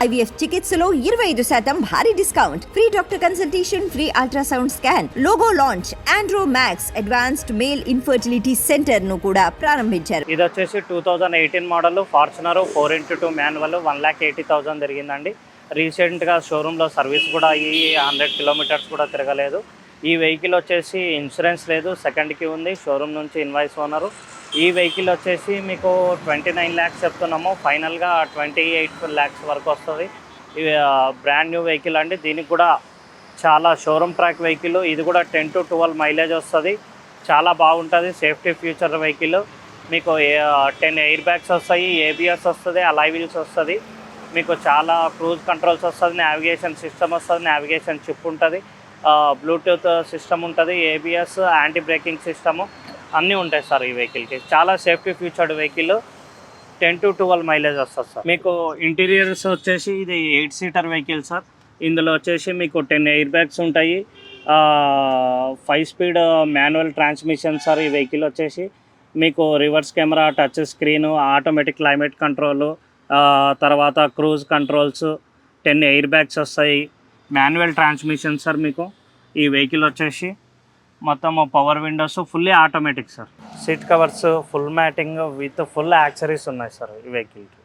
IVF చికిత్సలో 25% భారీ discount, free doctor consultation, free ultrasound scan, logo launch, Andro max advanced male infertility centre ను కూడా ప్రారంభించారు. ఇది వచ్చేసి 2018 మోడల్ ఫార్చునర్ 4x2 మాన్యువల్ 1,80,000 తిరిగిందండి. రీసెంట్గా షోరూంలో సర్వీస్ కూడా అయ్యి 100 కిలోమీటర్స్ కూడా తిరగలేదు. ఈ వెహికల్ వచ్చేసి ఇన్సూరెన్స్ లేదు, సెకండ్కి ఉంది, షోరూమ్ నుంచి ఇన్వాయిస్ ఓనరు. ఈ వెహికల్ వచ్చేసి మీకు 29 lakhs చెప్తున్నాము, ఫైనల్గా 28 lakhs వరకు వస్తుంది. ఇది బ్రాండ్ న్యూ వెహికల్ అండి. దీనికి కూడా చాలా షోరూమ్ ట్రాక్ వెహికల్. ఇది కూడా 10 to 12 మైలేజ్ వస్తుంది. చాలా బాగుంటుంది, సేఫ్టీ ఫ్యూచర్ వెహికల్. మీకు 10 ఎయిర్ బ్యాగ్స్ వస్తాయి, ABS వస్తుంది, అలాయ్ వీల్స్ వస్తుంది, మీకు చాలా క్రూజ్ కంట్రోల్స్ వస్తుంది, నావిగేషన్ సిస్టమ్ వస్తుంది, నావిగేషన్ చిప్ ఉంటుంది, బ్లూటూత్ సిస్టమ్ ఉంటుంది, ABS, యాంటీ బ్రేకింగ్ సిస్టము అన్నీ ఉంటాయి సార్. ఈ వెహికల్కి చాలా safety featured vehicle. 10 to 12 mileage వస్తుంది సార్. మీకు ఇంటీరియర్స్ వచ్చేసి ఇది 8 సీటర్ వెహికల్ సార్. ఇందులో వచ్చేసి మీకు 10 ఎయిర్ బ్యాగ్స్ ఉంటాయి, 5 స్పీడ్ మాన్యువల్ ట్రాన్స్మిషన్ సార్. ఈ వెహికల్ వచ్చేసి మీకు reverse camera, touch screen, automatic climate control, తర్వాత క్రూజ్ కంట్రోల్స్, 10 ఎయిర్ బ్యాగ్స్ వస్తాయి, మాన్యువల్ ట్రాన్స్మిషన్ సార్. మీకు ఈ వెహికల్ వచ్చేసి మొత్తం power Windows, fully automatic sir. Seat covers, full matting with full accessories ఉన్నాయి సార్ ఈ వెహికల్కి.